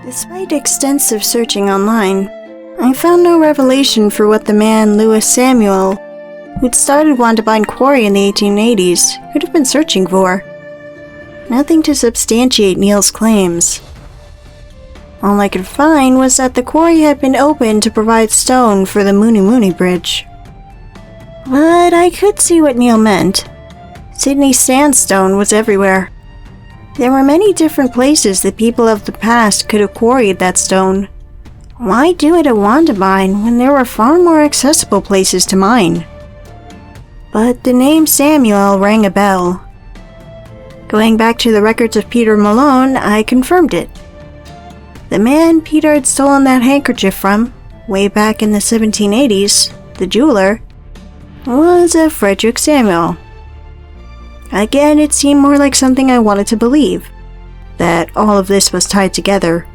Despite extensive searching online, I found no revelation for what the man Louis Samuel, who'd started Wandabine Quarry in the 1880s, could have been searching for. Nothing to substantiate Neil's claims. All I could find was that the quarry had been opened to provide stone for the Mooney Mooney Bridge. But I could see what Neil meant. Sydney sandstone was everywhere. There were many different places that people of the past could have quarried that stone. Why do it at Wandabine when there were far more accessible places to mine? But the name Samuel rang a bell. Going back to the records of Peter Malone, I confirmed it. The man Peter had stolen that handkerchief from, way back in the 1780s, the jeweler, was a Frederick Samuel. Again, it seemed more like something I wanted to believe, that all of this was tied together.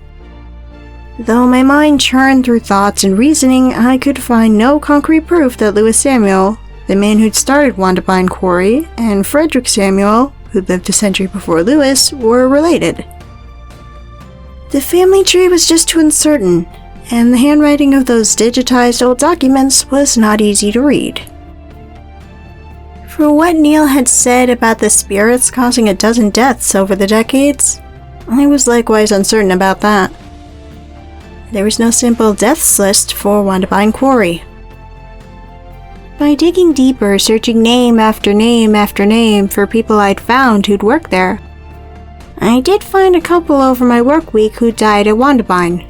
Though my mind churned through thoughts and reasoning, I could find no concrete proof that Louis Samuel, the man who'd started Wandabine Quarry, and Frederick Samuel, who lived a century before Louis, were related. The family tree was just too uncertain, and the handwriting of those digitized old documents was not easy to read. For what Neil had said about the spirits causing a dozen deaths over the decades, I was likewise uncertain about that. There was no simple deaths list for Wandabine Quarry. By digging deeper, searching name after name after name for people I'd found who'd worked there, I did find a couple over my work week who died at Wandabine.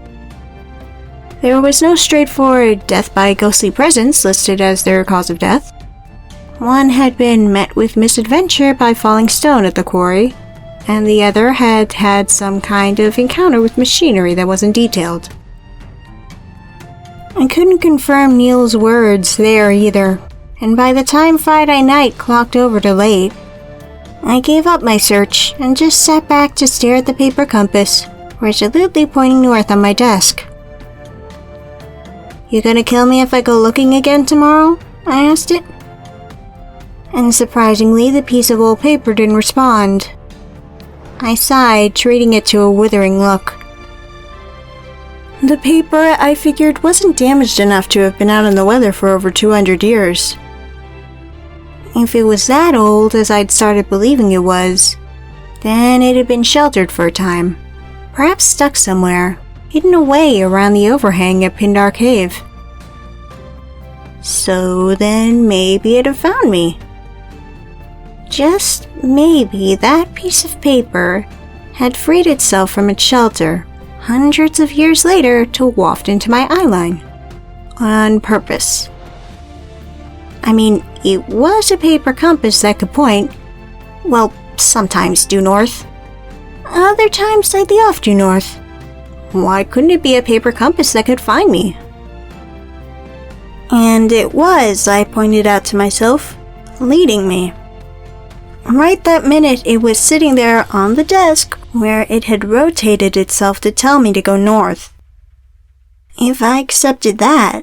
There was no straightforward death by ghostly presence listed as their cause of death. One had been met with misadventure by falling stone at the quarry, and the other had had some kind of encounter with machinery that wasn't detailed. I couldn't confirm Neil's words there either, and by the time Friday night clocked over to late, I gave up my search and just sat back to stare at the paper compass, resolutely pointing north on my desk. "You gonna kill me if I go looking again tomorrow?" I asked it. And surprisingly, the piece of old paper didn't respond. I sighed, treating it to a withering look. The paper, I figured, wasn't damaged enough to have been out in the weather for over 200 years. If it was that old, as I'd started believing it was, then it had been sheltered for a time, perhaps stuck somewhere, hidden away around the overhang at Pindar Cave. So then maybe it had found me. Just maybe that piece of paper had freed itself from its shelter hundreds of years later to waft into my eyeline. On purpose. I mean, it was a paper compass that could point, well, sometimes due north. Other times slightly off due north. Why couldn't it be a paper compass that could find me? And it was, I pointed out to myself, leading me. Right that minute, it was sitting there on the desk where it had rotated itself to tell me to go north. If I accepted that,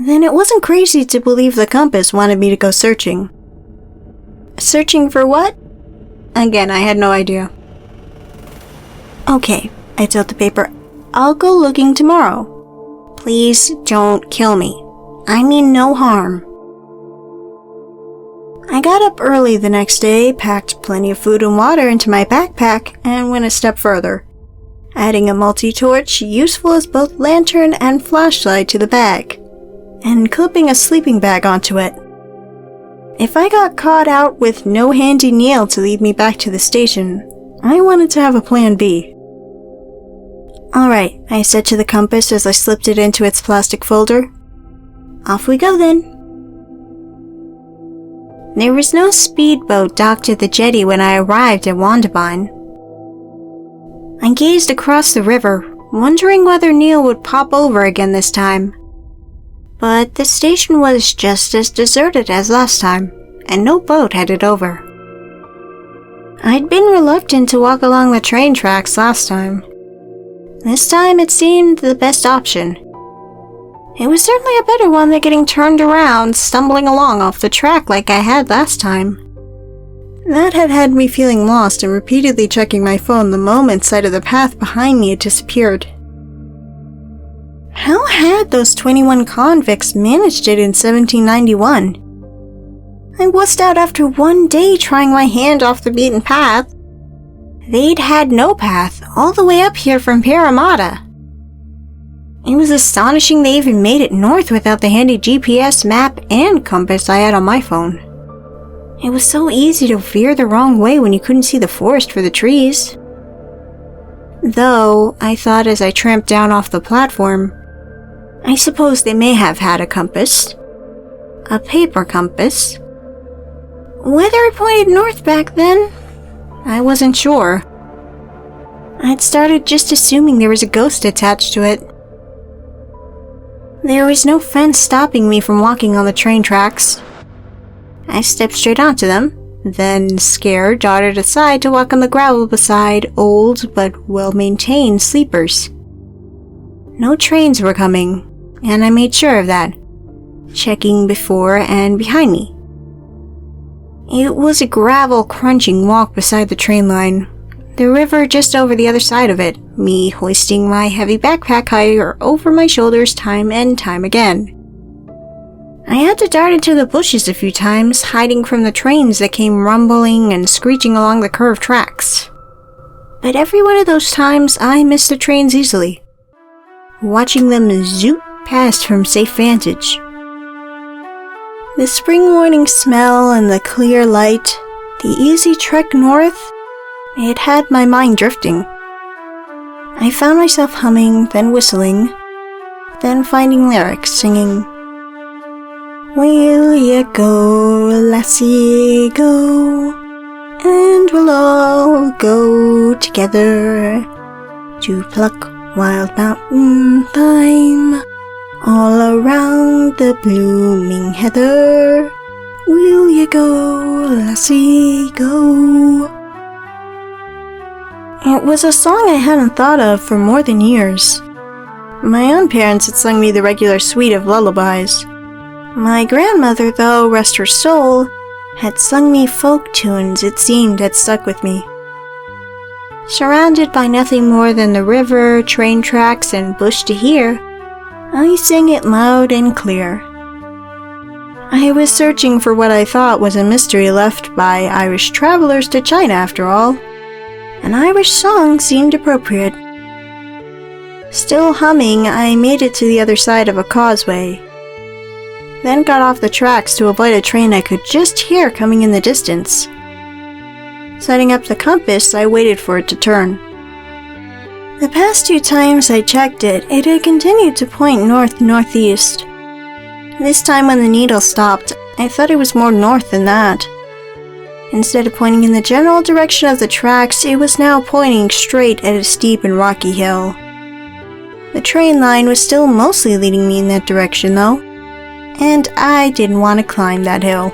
then it wasn't crazy to believe the compass wanted me to go searching. Searching for what? Again, I had no idea. "Okay," I told the paper, "I'll go looking tomorrow. Please don't kill me. I mean no harm." I got up early the next day, packed plenty of food and water into my backpack, and went a step further, adding a multi-torch useful as both lantern and flashlight to the bag, and clipping a sleeping bag onto it. If I got caught out with no handy Neil to lead me back to the station, I wanted to have a plan B. "Alright," I said to the compass as I slipped it into its plastic folder. "Off we go then." There was no speedboat docked at the jetty when I arrived at Wandabine. I gazed across the river, wondering whether Neil would pop over again this time. But the station was just as deserted as last time, and no boat headed over. I'd been reluctant to walk along the train tracks last time. This time it seemed the best option. It was certainly a better one than getting turned around, stumbling along off the track like I had last time. That had had me feeling lost and repeatedly checking my phone the moment sight of the path behind me had disappeared. How had those 21 convicts managed it in 1791? I wussed out after one day trying my hand off the beaten path. They'd had no path all the way up here from Parramatta. It was astonishing they even made it north without the handy GPS map and compass I had on my phone. It was so easy to veer the wrong way when you couldn't see the forest for the trees. Though, I thought as I tramped down off the platform, I suppose they may have had a compass. A paper compass. Whether it pointed north back then, I wasn't sure. I'd started just assuming there was a ghost attached to it. There was no fence stopping me from walking on the train tracks. I stepped straight onto them, then, scared, darted aside to walk on the gravel beside old but well-maintained sleepers. No trains were coming, and I made sure of that, checking before and behind me. It was a gravel crunching walk beside the train line, the river just over the other side of it, me hoisting my heavy backpack higher over my shoulders time and time again. I had to dart into the bushes a few times, hiding from the trains that came rumbling and screeching along the curved tracks. But every one of those times I missed the trains easily, watching them zoop past from safe vantage. The spring morning smell and the clear light, the easy trek north, it had my mind drifting. I found myself humming, then whistling, then finding lyrics, singing, "Will ye go, lassie, go, and we'll all go together to pluck wild mountain thyme all around the blooming heather. Will ye go, lassie, go?" It was a song I hadn't thought of for more than years. My own parents had sung me the regular suite of lullabies. My grandmother, though, rest her soul, had sung me folk tunes it seemed had stuck with me. Surrounded by nothing more than the river, train tracks, and bush to hear, I sang it loud and clear. I was searching for what I thought was a mystery left by Irish travelers to China after all. An Irish song seemed appropriate. Still humming, I made it to the other side of a causeway, then got off the tracks to avoid a train I could just hear coming in the distance. Setting up the compass, I waited for it to turn. The past 2 times I checked it, it had continued to point north-northeast. This time when the needle stopped, I thought it was more north than that. Instead of pointing in the general direction of the tracks, it was now pointing straight at a steep and rocky hill. The train line was still mostly leading me in that direction, though, and I didn't want to climb that hill.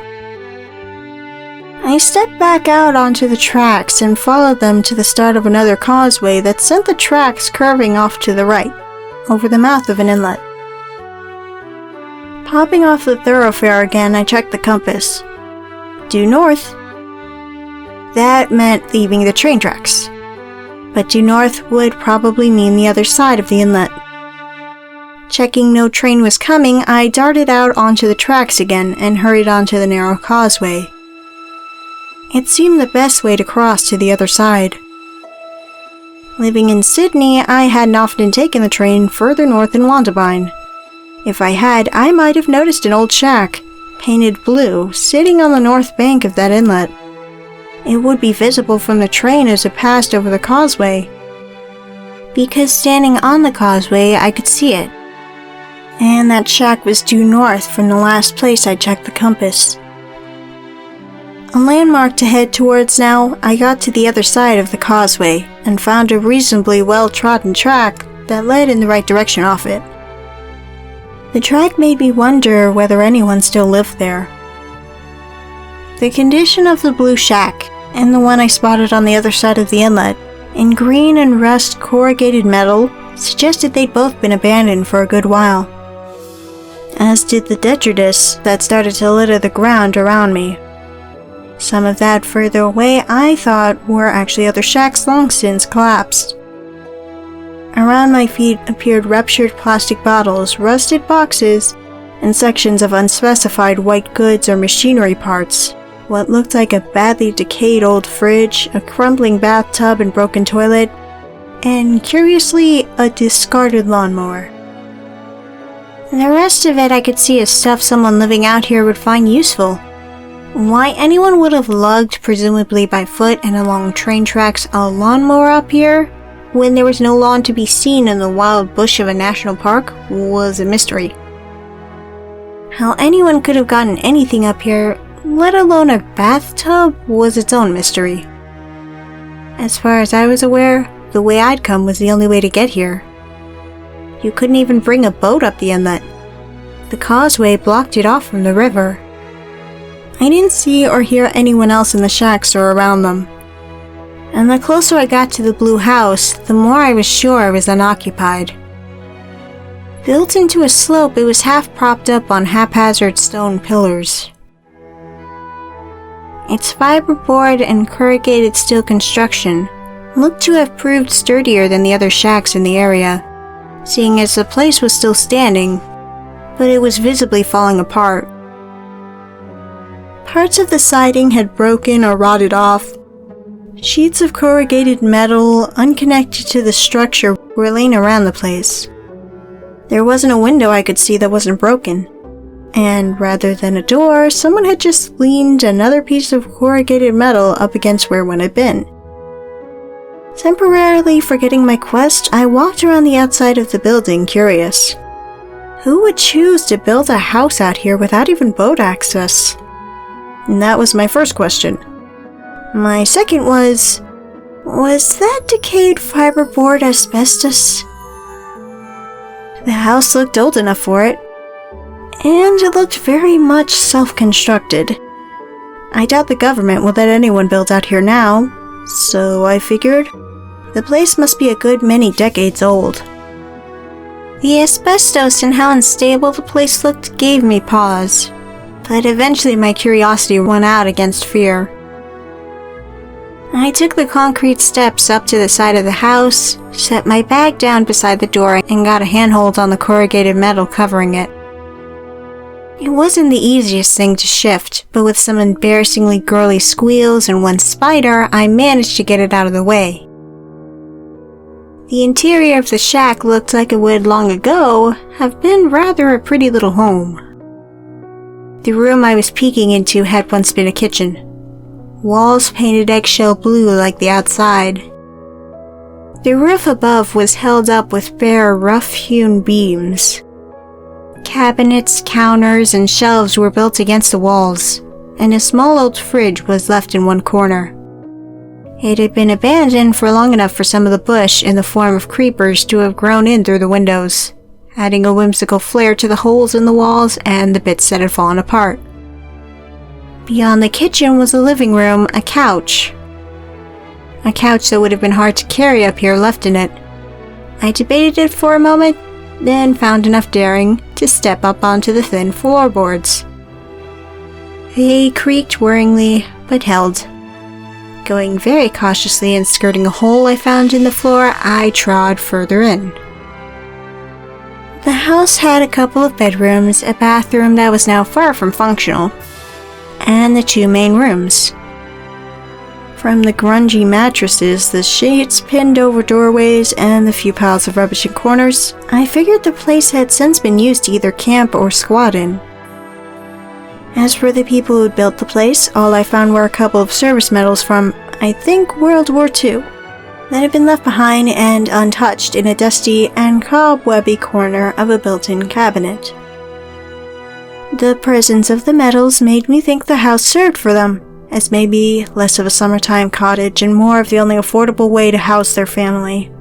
I stepped back out onto the tracks and followed them to the start of another causeway that sent the tracks curving off to the right, over the mouth of an inlet. Popping off the thoroughfare again, I checked the compass. Due north. That meant leaving the train tracks. But due north would probably mean the other side of the inlet. Checking no train was coming, I darted out onto the tracks again and hurried onto the narrow causeway. It seemed the best way to cross to the other side. Living in Sydney, I hadn't often taken the train further north than Wandabine. If I had, I might have noticed an old shack, painted blue, sitting on the north bank of that inlet. It would be visible from the train as it passed over the causeway, because standing on the causeway I could see it. And that shack was due north from the last place I checked the compass. A landmark to head towards now, I got to the other side of the causeway and found a reasonably well-trodden track that led in the right direction off it. The track made me wonder whether anyone still lived there. The condition of the blue shack and the one I spotted on the other side of the inlet, in green and rust corrugated metal, suggested they'd both been abandoned for a good while, as did the detritus that started to litter the ground around me. Some of that further away I thought were actually other shacks long since collapsed. Around my feet appeared ruptured plastic bottles, rusted boxes, and sections of unspecified white goods or machinery parts. What looked like a badly decayed old fridge, a crumbling bathtub and broken toilet, and curiously, a discarded lawnmower. The rest of it I could see as stuff someone living out here would find useful. Why anyone would have lugged, presumably by foot and along train tracks, a lawnmower up here, when there was no lawn to be seen in the wild bush of a national park, was a mystery. How anyone could have gotten anything up here, let alone a bathtub, was its own mystery. As far as I was aware, the way I'd come was the only way to get here. You couldn't even bring a boat up the inlet. The causeway blocked it off from the river. I didn't see or hear anyone else in the shacks or around them. And the closer I got to the blue house, the more I was sure it was unoccupied. Built into a slope, it was half propped up on haphazard stone pillars. Its fiberboard and corrugated steel construction looked to have proved sturdier than the other shacks in the area, seeing as the place was still standing, but it was visibly falling apart. Parts of the siding had broken or rotted off. Sheets of corrugated metal, unconnected to the structure, were laying around the place. There wasn't a window I could see that wasn't broken, and rather than a door, someone had just leaned another piece of corrugated metal up against where one had been. Temporarily forgetting my quest, I walked around the outside of the building, curious. Who would choose to build a house out here without even boat access? And that was my first question. My second was that decayed fiberboard asbestos? The house looked old enough for it, and it looked very much self-constructed. I doubt the government will let anyone build out here now, so I figured the place must be a good many decades old. The asbestos and how unstable the place looked gave me pause, but eventually my curiosity won out against fear. I took the concrete steps up to the side of the house, set my bag down beside the door, and got a handhold on the corrugated metal covering it. It wasn't the easiest thing to shift, but with some embarrassingly girly squeals and one spider, I managed to get it out of the way. The interior of the shack looked like it would long ago have been rather a pretty little home. The room I was peeking into had once been a kitchen. Walls painted eggshell blue like the outside. The roof above was held up with bare, rough-hewn beams. Cabinets, counters, and shelves were built against the walls, and a small old fridge was left in one corner. It had been abandoned for long enough for some of the bush in the form of creepers to have grown in through the windows, adding a whimsical flair to the holes in the walls and the bits that had fallen apart. Beyond the kitchen was the living room, a couch. A couch that would have been hard to carry up here left in it. I debated it for a moment, then found enough daring to step up onto the thin floorboards. They creaked worryingly, but held. Going very cautiously and skirting a hole I found in the floor, I trod further in. The house had a couple of bedrooms, a bathroom that was now far from functional, and the two main rooms. From the grungy mattresses, the sheets pinned over doorways, and the few piles of rubbish in corners, I figured the place had since been used to either camp or squat in. As for the people who'd built the place, all I found were a couple of service medals from, I think, World War II, that had been left behind and untouched in a dusty and cobwebby corner of a built-in cabinet. The presence of the medals made me think the house served for them, as maybe less of a summertime cottage and more of the only affordable way to house their family.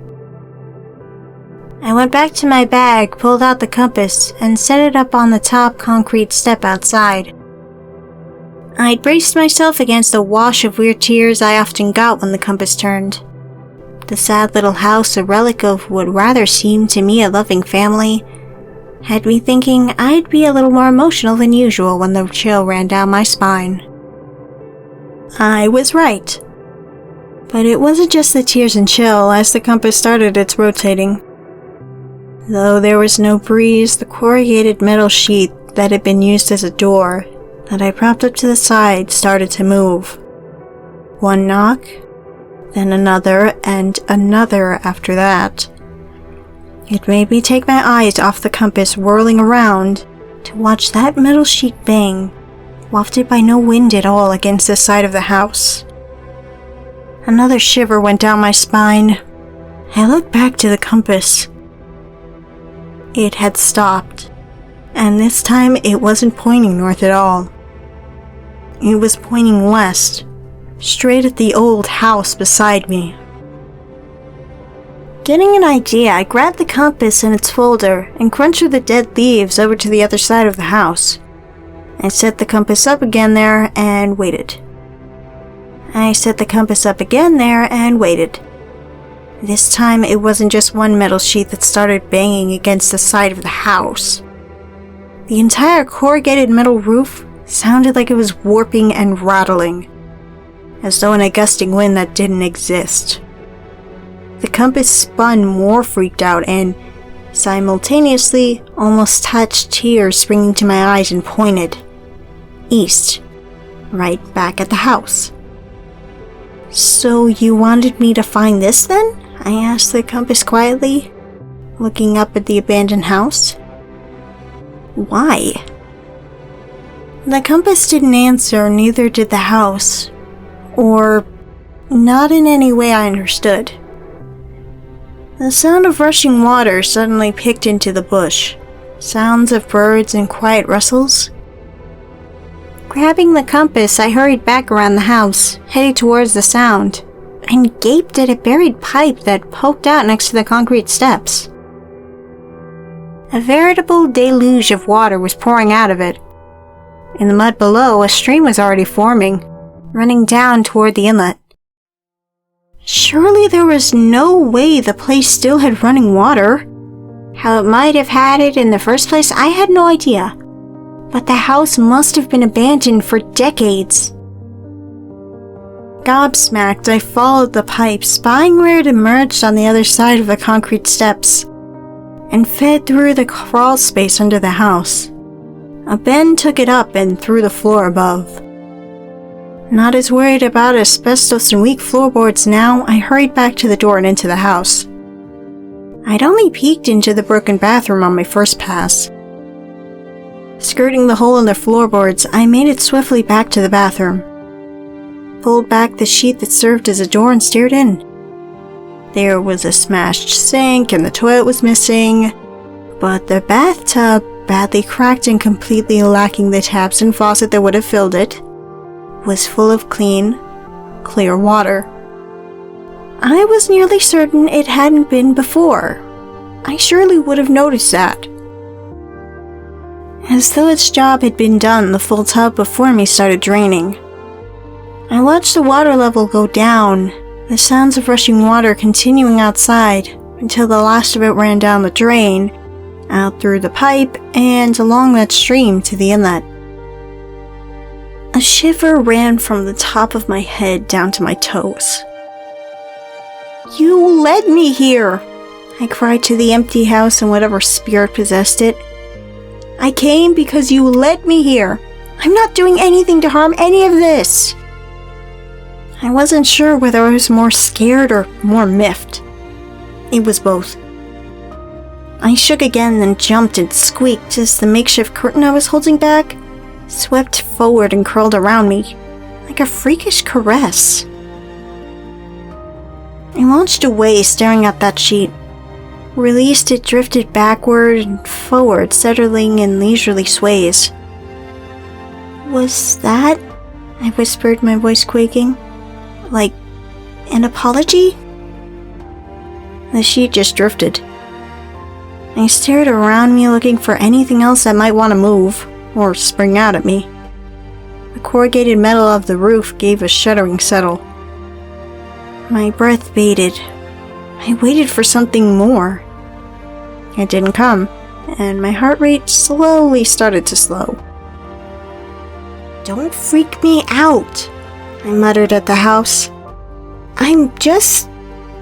I went back to my bag, pulled out the compass, and set it up on the top concrete step outside. I'd braced myself against the wash of weird tears I often got when the compass turned. The sad little house, a relic of what rather seemed to me a loving family, had me thinking I'd be a little more emotional than usual when the chill ran down my spine. I was right. But it wasn't just the tears and chill as the compass started its rotating. Though there was no breeze, the corrugated metal sheet that had been used as a door that I propped up to the side started to move. One knock, then another, and another after that. It made me take my eyes off the compass whirling around to watch that metal sheet bang, wafted by no wind at all against the side of the house. Another shiver went down my spine. I looked back to the compass. It had stopped, and this time it wasn't pointing north at all. It was pointing west, straight at the old house beside me. Getting an idea, I grabbed the compass and its folder and crunched through the dead leaves over to the other side of the house. I set the compass up again there and waited. I set the compass up again there and waited. This time it wasn't just one metal sheet that started banging against the side of the house. The entire corrugated metal roof sounded like it was warping and rattling, as though in a gusting wind that didn't exist. The compass spun more freaked out and, simultaneously, almost touched tears springing to my eyes and pointed east, right back at the house. "So you wanted me to find this then?" I asked the compass quietly, looking up at the abandoned house. "Why?" The compass didn't answer, neither did the house. Or, not in any way I understood. The sound of rushing water suddenly picked into the bush. Sounds of birds and quiet rustles. Grabbing the compass, I hurried back around the house, heading towards the sound, and gaped at a buried pipe that poked out next to the concrete steps. A veritable deluge of water was pouring out of it. In the mud below, a stream was already forming, running down toward the inlet. Surely there was no way the place still had running water. How it might have had it in the first place, I had no idea. But the house must have been abandoned for decades. Gobsmacked, I followed the pipe, spying where it emerged on the other side of the concrete steps, and fed through the crawl space under the house. A bend took it up and through the floor above. Not as worried about asbestos and weak floorboards now, I hurried back to the door and into the house. I'd only peeked into the broken bathroom on my first pass. Skirting the hole in the floorboards, I made it swiftly back to the bathroom. Pulled back the sheet that served as a door and stared in. There was a smashed sink and the toilet was missing, but the bathtub, badly cracked and completely lacking the taps and faucet that would have filled it, was full of clean, clear water. I was nearly certain it hadn't been before. I surely would have noticed that. As though its job had been done, the full tub before me started draining. I watched the water level go down, the sounds of rushing water continuing outside until the last of it ran down the drain, out through the pipe, and along that stream to the inlet. A shiver ran from the top of my head down to my toes. "You led me here!" I cried to the empty house and whatever spirit possessed it. "I came because you led me here. I'm not doing anything to harm any of this." I wasn't sure whether I was more scared or more miffed. It was both. I shook again, then jumped and squeaked as the makeshift curtain I was holding back swept forward and curled around me, like a freakish caress. I launched away, staring at that sheet. Released, it drifted backward and forward, settling in leisurely sways. "Was that?" I whispered, my voice quaking. "Like, an apology?" The sheet just drifted. I stared around me, looking for anything else that might want to move, or spring out at me. The corrugated metal of the roof gave a shuddering settle. My breath bated. I waited for something more. It didn't come, and my heart rate slowly started to slow. "Don't freak me out," I muttered at the house. "I I'm just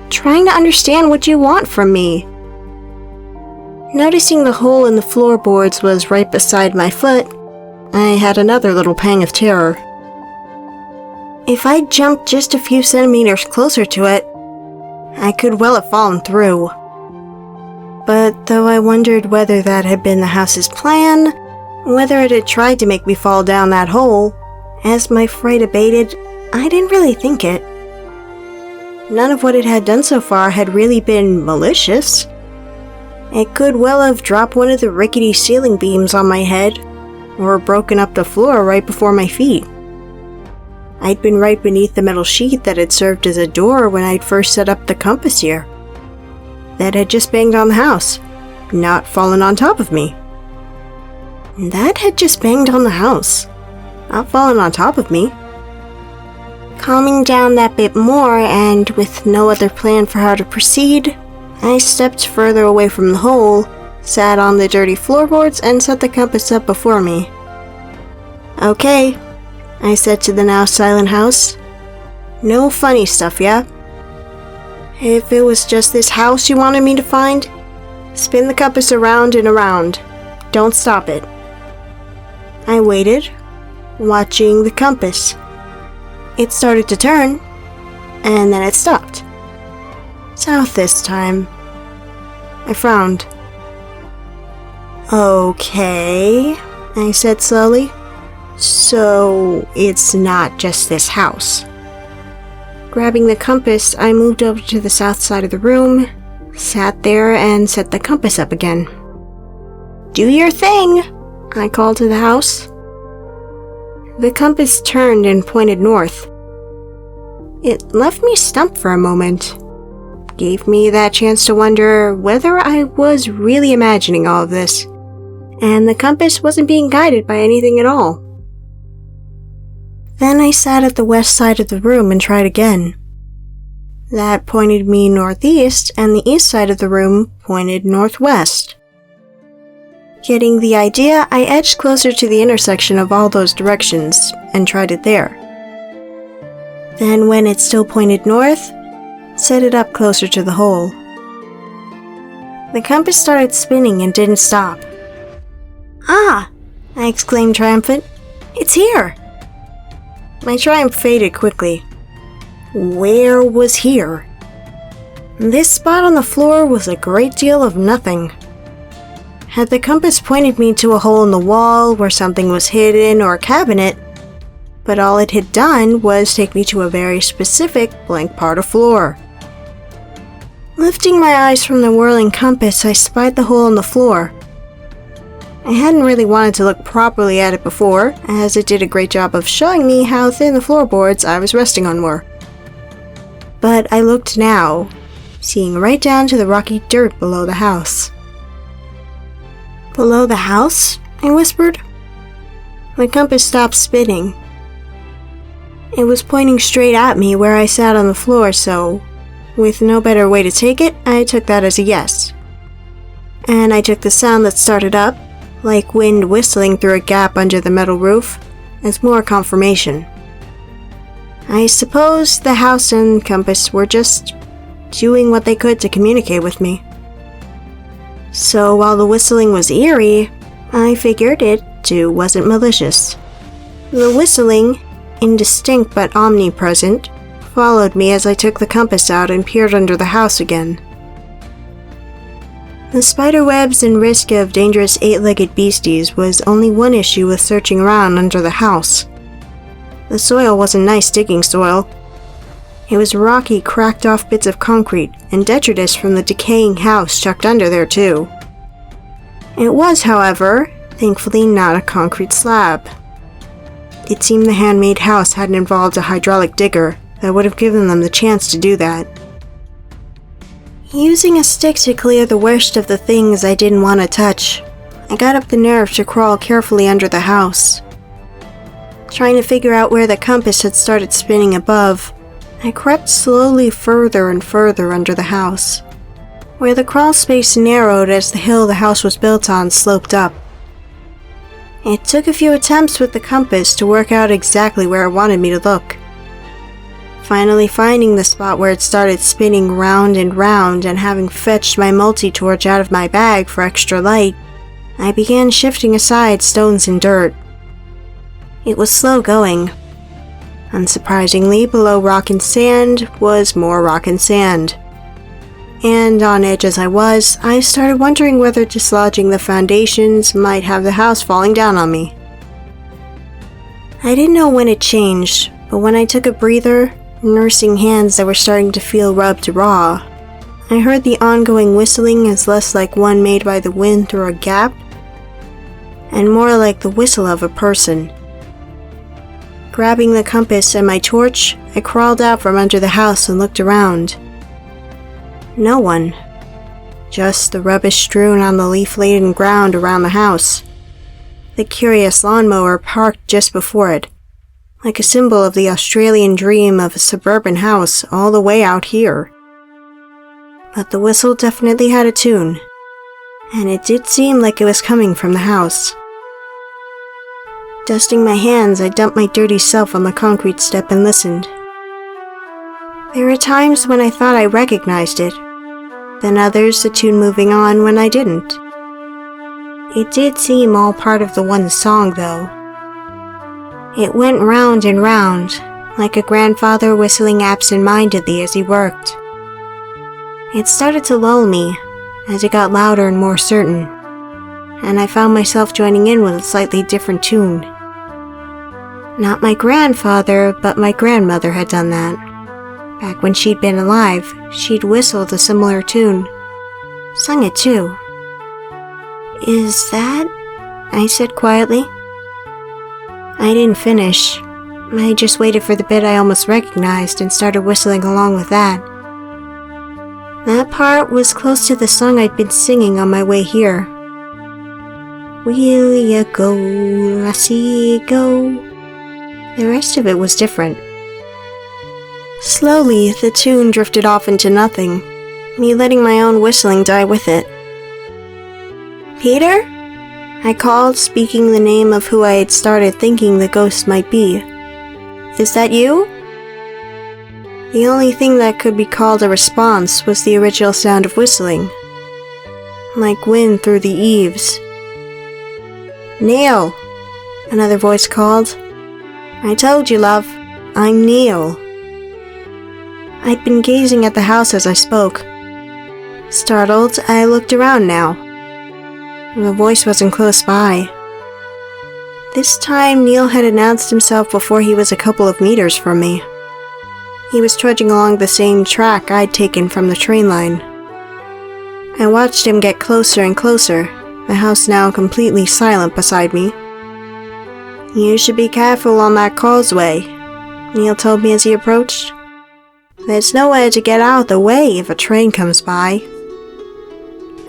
trying to understand what you want from me. Noticing the hole in the floorboards was right beside my foot, I had another little pang of terror. If I jumped just a few centimeters closer to it, I could well have fallen through. But though I wondered whether that had been the house's plan, whether it had tried to make me fall down that hole, as my fright abated, I didn't really think it. None of what it had done so far had really been malicious. It could well have dropped one of the rickety ceiling beams on my head, or broken up the floor right before my feet. I'd been right beneath the metal sheet that had served as a door when I'd first set up the compass here. That had just banged on the house, not fallen on top of me. That had just banged on the house, not fallen on top of me. Calming down that bit more, and with no other plan for how to proceed, I stepped further away from the hole, sat on the dirty floorboards, and set the compass up before me. "Okay," I said to the now silent house. "No funny stuff, yeah? If it was just this house you wanted me to find, spin the compass around and around. Don't stop it." I waited, watching the compass. It started to turn, and then it stopped. South this time. I frowned. "Okay," I said slowly. "So, it's not just this house." Grabbing the compass, I moved over to the south side of the room, sat there, and set the compass up again. "Do your thing," I called to the house. The compass turned and pointed north. It left me stumped for a moment. Gave me that chance to wonder whether I was really imagining all of this, and the compass wasn't being guided by anything at all. Then I sat at the west side of the room and tried again. That pointed me northeast, and the east side of the room pointed northwest. Getting the idea, I edged closer to the intersection of all those directions and tried it there. Then, when it still pointed north, set it up closer to the hole. The compass started spinning and didn't stop. "Ah!" I exclaimed triumphant. "It's here!" My triumph faded quickly. Where was here? This spot on the floor was a great deal of nothing. Had the compass pointed me to a hole in the wall where something was hidden or a cabinet, but all it had done was take me to a very specific blank part of floor. Lifting my eyes from the whirling compass, I spied the hole in the floor. I hadn't really wanted to look properly at it before, as it did a great job of showing me how thin the floorboards I was resting on were. But I looked now, seeing right down to the rocky dirt below the house. "Below the house?" I whispered. The compass stopped spinning. It was pointing straight at me where I sat on the floor, so, with no better way to take it, I took that as a yes. And I took the sound that started up, like wind whistling through a gap under the metal roof, as more confirmation. I suppose the house and compass were just doing what they could to communicate with me. So while the whistling was eerie, I figured it, too, wasn't malicious. The whistling, indistinct but omnipresent, followed me as I took the compass out and peered under the house again. The spiderwebs and risk of dangerous eight-legged beasties was only one issue with searching around under the house. The soil wasn't nice digging soil. It was rocky, cracked-off bits of concrete and detritus from the decaying house chucked under there, too. It was, however, thankfully not a concrete slab. It seemed the handmade house hadn't involved a hydraulic digger that would have given them the chance to do that. Using a stick to clear the worst of the things I didn't want to touch, I got up the nerve to crawl carefully under the house. Trying to figure out where the compass had started spinning above, I crept slowly further and further under the house, where the crawl space narrowed as the hill the house was built on sloped up. It took a few attempts with the compass to work out exactly where it wanted me to look. Finally finding the spot where it started spinning round and round, and having fetched my multi-torch out of my bag for extra light, I began shifting aside stones and dirt. It was slow going. Unsurprisingly, below rock and sand was more rock and sand. And on edge as I was, I started wondering whether dislodging the foundations might have the house falling down on me. I didn't know when it changed, but when I took a breather, nursing hands that were starting to feel rubbed raw, I heard the ongoing whistling as less like one made by the wind through a gap, and more like the whistle of a person. Grabbing the compass and my torch, I crawled out from under the house and looked around. No one. Just the rubbish strewn on the leaf-laden ground around the house. The curious lawnmower parked just before it, like a symbol of the Australian dream of a suburban house all the way out here. But the whistle definitely had a tune, and it did seem like it was coming from the house. Dusting my hands, I dumped my dirty self on the concrete step and listened. There were times when I thought I recognized it, then others the tune moving on when I didn't. It did seem all part of the one song, though. It went round and round, like a grandfather whistling absent-mindedly as he worked. It started to lull me, as it got louder and more certain, and I found myself joining in with a slightly different tune. Not my grandfather, but my grandmother had done that. Back when she'd been alive, she'd whistled a similar tune. Sung it too. "Is that?" I said quietly. I didn't finish. I just waited for the bit I almost recognized and started whistling along with that. That part was close to the song I'd been singing on my way here. "Will ya go, lassie, go?" The rest of it was different. Slowly, the tune drifted off into nothing, me letting my own whistling die with it. "Peter?" I called, speaking the name of who I had started thinking the ghost might be. "Is that you?" The only thing that could be called a response was the original sound of whistling, like wind through the eaves. "Neil," another voice called. "I told you, love. I'm Neil." I'd been gazing at the house as I spoke. Startled, I looked around now. The voice wasn't close by. This time, Neil had announced himself before he was a couple of meters from me. He was trudging along the same track I'd taken from the train line. I watched him get closer and closer, the house now completely silent beside me. "You should be careful on that causeway," Neil told me as he approached. "There's nowhere to get out of the way if a train comes by."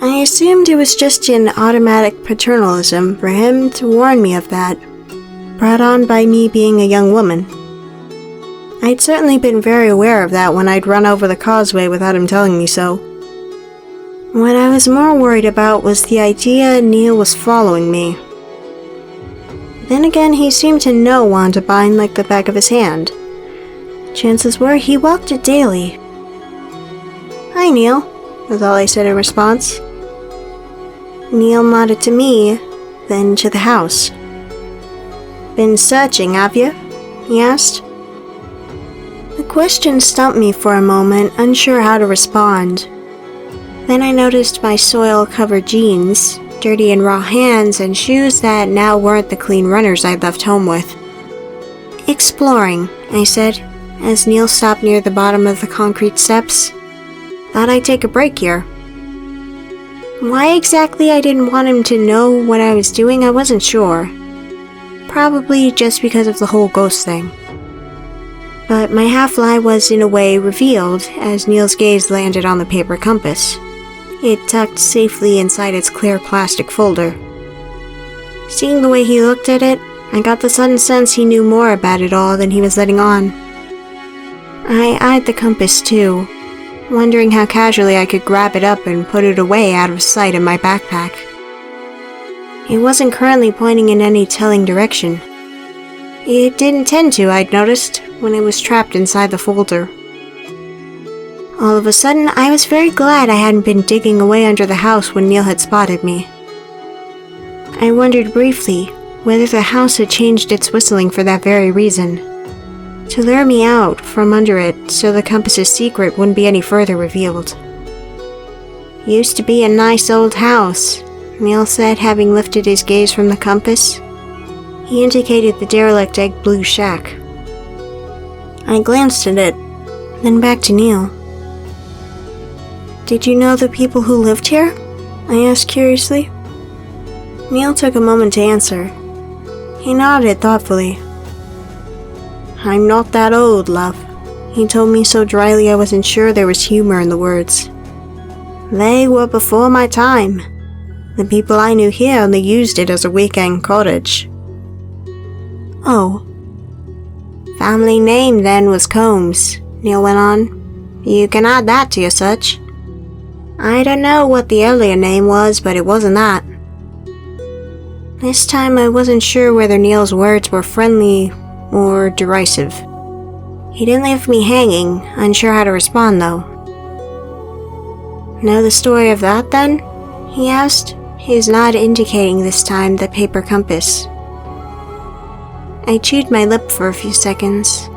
I assumed it was just an automatic paternalism for him to warn me of that, brought on by me being a young woman. I'd certainly been very aware of that when I'd run over the causeway without him telling me so. What I was more worried about was the idea Neil was following me. Then again, he seemed to know Wandabine like the back of his hand. Chances were he walked it daily. "Hi, Neil," was all I said in response. Neil nodded to me, then to the house. "Been searching, have you?" he asked. The question stumped me for a moment, unsure how to respond. Then I noticed my soil-covered jeans, dirty and raw hands, and shoes that now weren't the clean runners I'd left home with. "Exploring," I said, as Neil stopped near the bottom of the concrete steps. "Thought I'd take a break here." Why exactly I didn't want him to know what I was doing, I wasn't sure. Probably just because of the whole ghost thing. But my half-lie was in a way revealed as Neil's gaze landed on the paper compass. It tucked safely inside its clear plastic folder. Seeing the way he looked at it, I got the sudden sense he knew more about it all than he was letting on. I eyed the compass too, wondering how casually I could grab it up and put it away out of sight in my backpack. It wasn't currently pointing in any telling direction. It didn't tend to, I'd noticed, when it was trapped inside the folder. All of a sudden, I was very glad I hadn't been digging away under the house when Neil had spotted me. I wondered briefly whether the house had changed its whistling for that very reason, to lure me out from under it so the compass's secret wouldn't be any further revealed. "Used to be a nice old house," Neil said, having lifted his gaze from the compass. He indicated the derelict egg blue shack. I glanced at it, then back to Neil. "Did you know the people who lived here?" I asked curiously. Neil took a moment to answer. He nodded thoughtfully. "I'm not that old, love," he told me so dryly I wasn't sure there was humor in the words. "They were before my time. The people I knew here only used it as a weekend cottage." "Oh." "Family name then was Combs," Neil went on. "You can add that to your search. I don't know what the earlier name was, but it wasn't that." This time I wasn't sure whether Neil's words were friendly or derisive. He didn't leave me hanging, unsure how to respond though. "Know the story of that then?" he asked, his nod indicating this time the paper compass. I chewed my lip for a few seconds.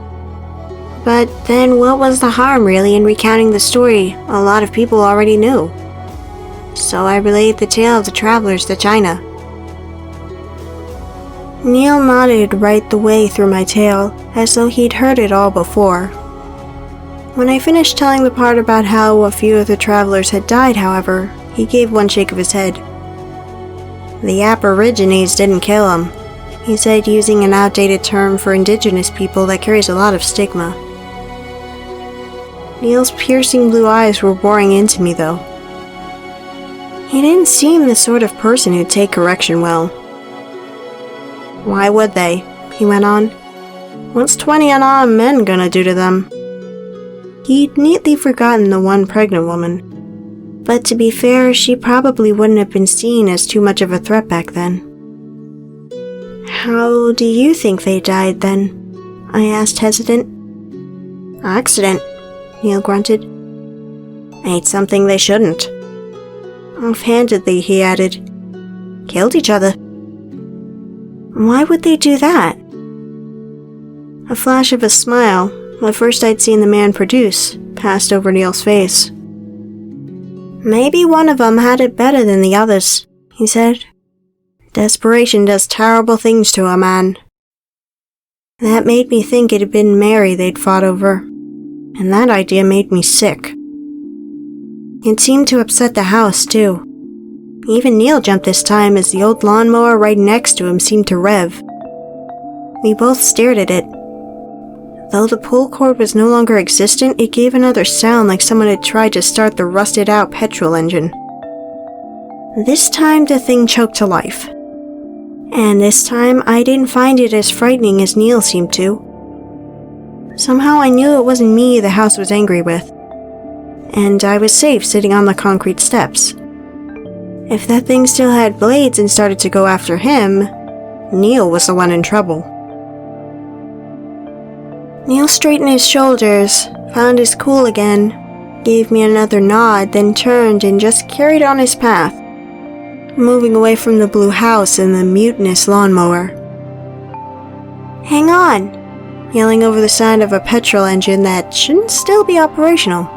But then what was the harm really in recounting the story a lot of people already knew? So I relayed the tale of the travelers to China. Neil nodded right the way through my tale, as though he'd heard it all before. When I finished telling the part about how a few of the travelers had died, however, he gave one shake of his head. "The Aborigines didn't kill them," he said, using an outdated term for indigenous people that carries a lot of stigma. Neil's piercing blue eyes were boring into me, though. He didn't seem the sort of person who'd take correction well. "Why would they?" he went on. "What's 20 unarmed men gonna do to them?" He'd neatly forgotten the one pregnant woman. But to be fair, she probably wouldn't have been seen as too much of a threat back then. "How do you think they died, then?" I asked, hesitant. "Accident," Neil grunted. "Ate something they shouldn't." Offhandedly, he added, "Killed each other." "Why would they do that?" A flash of a smile, the first I'd seen the man produce, passed over Neil's face. "Maybe one of them had it better than the others," he said. "Desperation does terrible things to a man." That made me think it had been Mary they'd fought over, and that idea made me sick. It seemed to upset the house, too. Even Neil jumped this time as the old lawnmower right next to him seemed to rev. We both stared at it. Though the pull cord was no longer existent, it gave another sound like someone had tried to start the rusted-out petrol engine. This time the thing choked to life. And this time I didn't find it as frightening as Neil seemed to. Somehow I knew it wasn't me the house was angry with. And I was safe sitting on the concrete steps. If that thing still had blades and started to go after him, Neil was the one in trouble. Neil straightened his shoulders, found his cool again, gave me another nod, then turned and just carried on his path, moving away from the blue house and the mutinous lawnmower. "Hang on!" yelling over the sound of a petrol engine that shouldn't still be operational.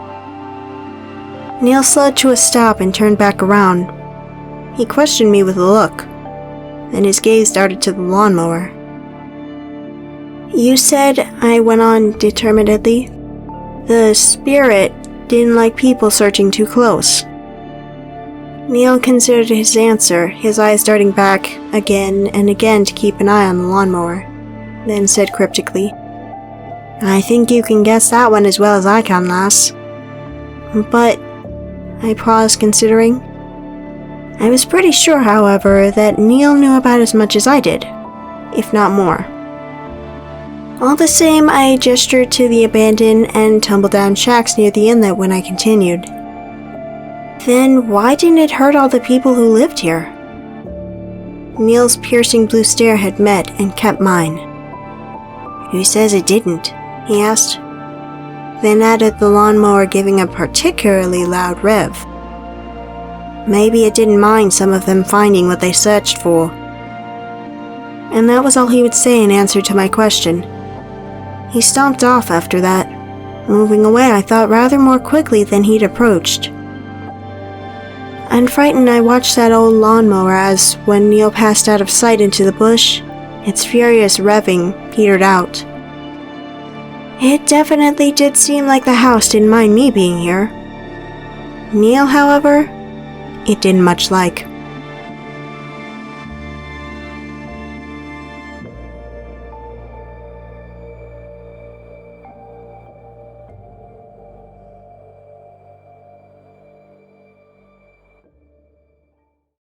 Neil slowed to a stop and turned back around. He questioned me with a look, then his gaze darted to the lawnmower. "You said," I went on determinedly, "the spirit didn't like people searching too close." Neil considered his answer, his eyes darting back again and again to keep an eye on the lawnmower, then said cryptically, "I think you can guess that one as well as I can, lass." "But," I paused, considering. I was pretty sure, however, that Neil knew about as much as I did, if not more. All the same, I gestured to the abandoned and tumble-down shacks near the inlet when I continued. Then why didn't it hurt all the people who lived here? Neil's piercing blue stare had met and kept mine. "Who says it didn't?" he asked, then added the lawnmower giving a particularly loud rev. Maybe it didn't mind some of them finding what they searched for. And that was all he would say in answer to my question. He stomped off after that, moving away I thought rather more quickly than he'd approached. Unfrightened, I watched that old lawnmower as, when Neil passed out of sight into the bush, its furious revving petered out. It definitely did seem like the house didn't mind me being here. Neil, however, it didn't much like.